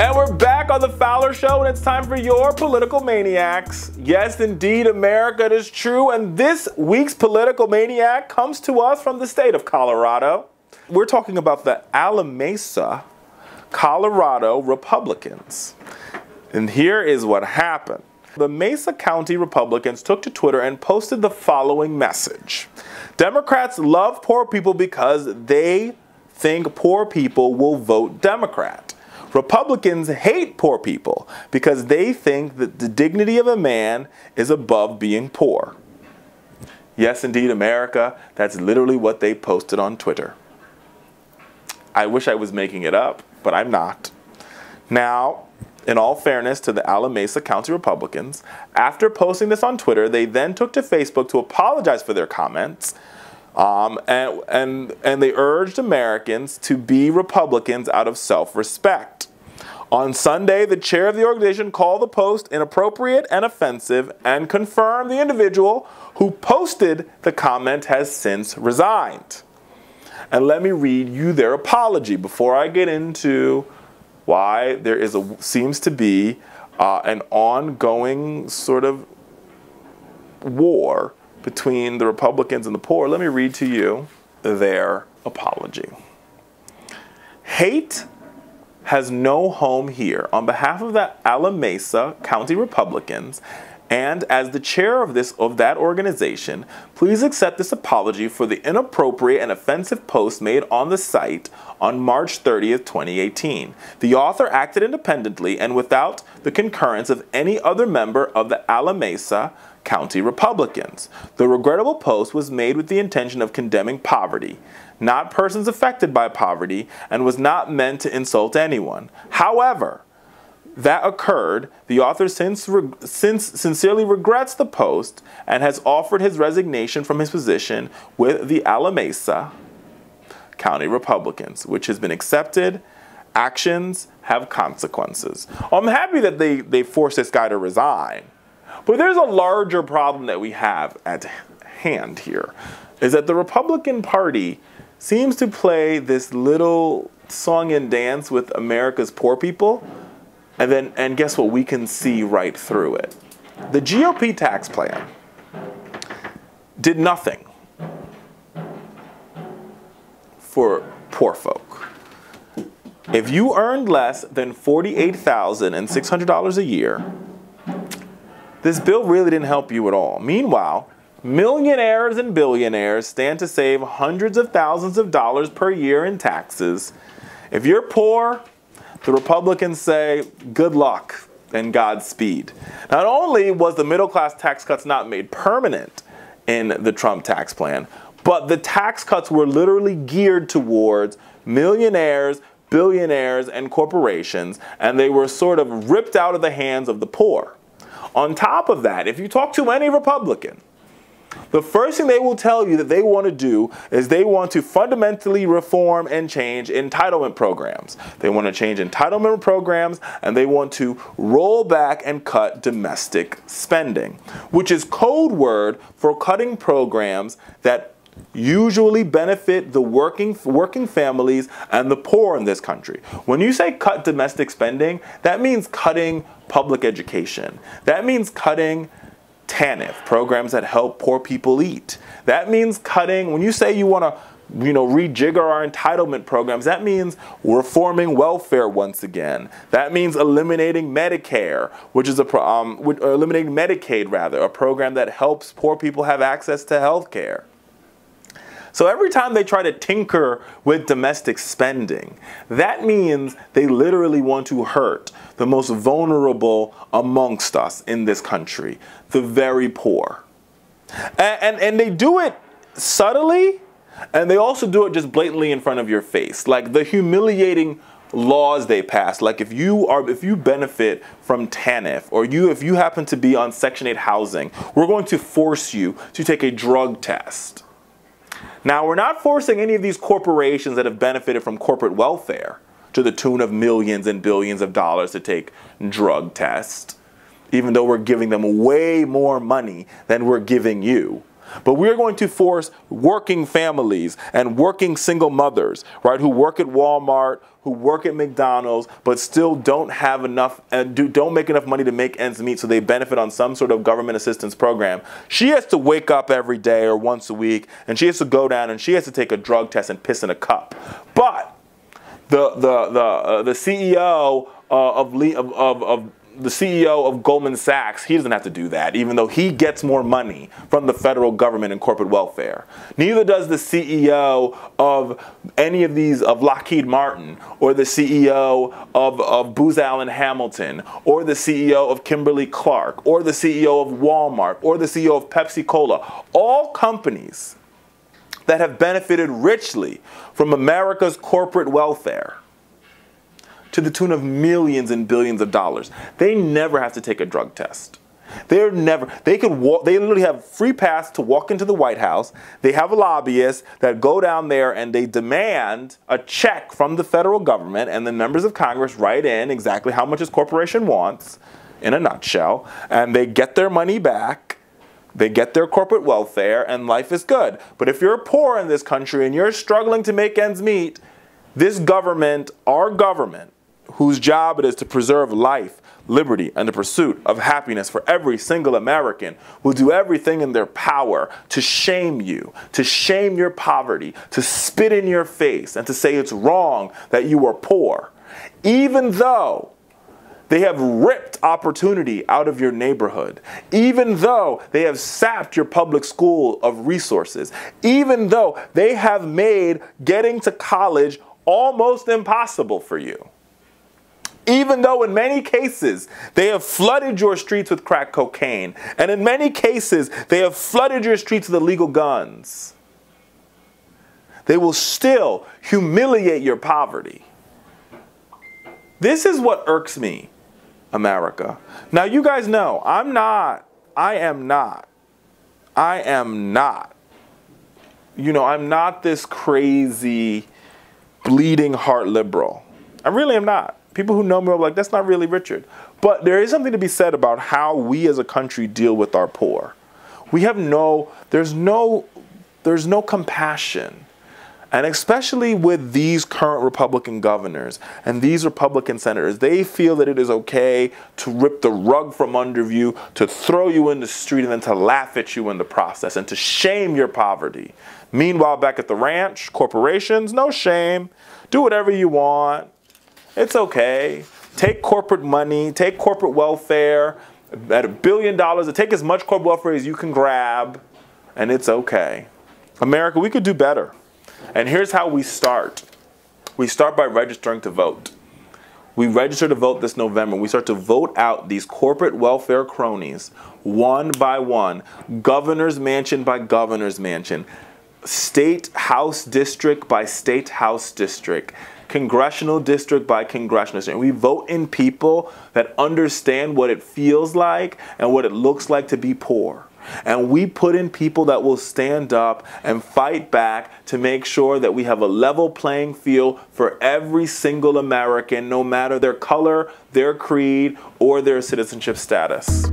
And we're back on the Fowler Show, and it's time for your political maniacs. Yes, indeed, America, it is true. And this week's political maniac comes to us from the state of Colorado. We're talking about the Alamosa Colorado Republicans. And here is what happened. The Mesa County Republicans took to Twitter and posted the following message. Democrats love poor people because they think poor people will vote Democrat. Republicans hate poor people because they think that the dignity of a man is above being poor. Yes, indeed, America, that's literally what they posted on Twitter. I wish I was making it up, but I'm not. Now, in all fairness to the Alamosa County Republicans, after posting this on Twitter, they then took to Facebook to apologize for their comments, and they urged Americans to be Republicans out of self-respect. On Sunday, the chair of the organization called the post inappropriate and offensive and confirmed the individual who posted the comment has since resigned. And let me read you their apology before I get into why there is seems to be an ongoing sort of war between the Republicans and the poor. Let me read to you their apology. Hate has no home here. On behalf of the Alamosa County Republicans, and as the chair of that organization, please accept this apology for the inappropriate and offensive post made on the site on March 30th, 2018. The author acted independently and without the concurrence of any other member of the Alamosa County Republicans. The regrettable post was made with the intention of condemning poverty, not persons affected by poverty, and was not meant to insult anyone. However, that occurred. The author since sincerely regrets the post and has offered his resignation from his position with the Alamosa County Republicans, which has been accepted. Actions have consequences. I'm happy that they forced this guy to resign. But there's a larger problem that we have at hand here, is that the Republican Party seems to play this little song and dance with America's poor people, and guess what? We can see right through it. The GOP tax plan did nothing for poor folk. If you earned less than $48,600 a year, this bill really didn't help you at all. Meanwhile, millionaires and billionaires stand to save hundreds of thousands of dollars per year in taxes. If you're poor, the Republicans say, good luck and Godspeed. Not only was the middle class tax cuts not made permanent in the Trump tax plan, but the tax cuts were literally geared towards millionaires, billionaires, and corporations, and they were sort of ripped out of the hands of the poor. On top of that, if you talk to any Republican, the first thing they will tell you that they want to do is they want to fundamentally reform and change entitlement programs. They want to change entitlement programs, and they want to roll back and cut domestic spending, which is code word for cutting programs that usually benefit the working families and the poor in this country. When you say cut domestic spending, that means cutting public education. That means cutting TANF, programs that help poor people eat. That means cutting, when you say you want to rejigger our entitlement programs, that means reforming welfare once again. That means eliminating Medicare, which is eliminating Medicaid rather, a program that helps poor people have access to health care. So every time they try to tinker with domestic spending, that means they literally want to hurt the most vulnerable amongst us in this country, the very poor. And they do it subtly, and they also do it just blatantly in front of your face. Like the humiliating laws they pass, like if you benefit from TANF, or if you happen to be on Section 8 housing, we're going to force you to take a drug test. Now, we're not forcing any of these corporations that have benefited from corporate welfare to the tune of millions and billions of dollars to take drug tests, even though we're giving them way more money than we're giving you. But we're going to force working families and working single mothers, right, who work at Walmart, who work at McDonald's, but still don't have enough and don't make enough money to make ends meet, so they benefit on some sort of government assistance program. She has to wake up every day or once a week, and she has to go down and she has to take a drug test and piss in a cup. But the CEO the CEO of Goldman Sachs, he doesn't have to do that, even though he gets more money from the federal government and corporate welfare. Neither does the CEO of any of these, of Lockheed Martin, or the CEO of Booz Allen Hamilton, or the CEO of Kimberly-Clark, or the CEO of Walmart, or the CEO of Pepsi-Cola. All companies that have benefited richly from America's corporate welfare, to the tune of millions and billions of dollars. They never have to take a drug test. They literally have free pass to walk into the White House. They have a lobbyist that go down there and they demand a check from the federal government, and the members of Congress write in exactly how much his corporation wants, in a nutshell, and they get their money back. They get their corporate welfare, and life is good. But if you're poor in this country and you're struggling to make ends meet, this government, our government, whose job it is to preserve life, liberty, and the pursuit of happiness for every single American, will do everything in their power to shame you, to shame your poverty, to spit in your face, and to say it's wrong that you are poor, even though they have ripped opportunity out of your neighborhood, even though they have sapped your public school of resources, even though they have made getting to college almost impossible for you. Even though in many cases they have flooded your streets with crack cocaine, and in many cases they have flooded your streets with illegal guns, they will still humiliate your poverty. This is what irks me, America. Now you guys know, I am not, you know, I'm not this crazy, bleeding heart liberal. I really am not. People who know me are like, that's not really Richard. But there is something to be said about how we as a country deal with our poor. We have there's no compassion. And especially with these current Republican governors and these Republican senators, they feel that it is okay to rip the rug from under you, to throw you in the street, and then to laugh at you in the process and to shame your poverty. Meanwhile, back at the ranch, corporations, no shame. Do whatever you want. It's okay. Take corporate money, take corporate welfare at $1 billion, take as much corporate welfare as you can grab, and it's okay. America, we could do better. And here's how we start. We start by registering to vote. We register to vote this November. We start to vote out these corporate welfare cronies one by one, governor's mansion by governor's mansion, state house district by state house district, congressional district by congressional district. And we vote in people that understand what it feels like and what it looks like to be poor. And we put in people that will stand up and fight back to make sure that we have a level playing field for every single American, no matter their color, their creed, or their citizenship status.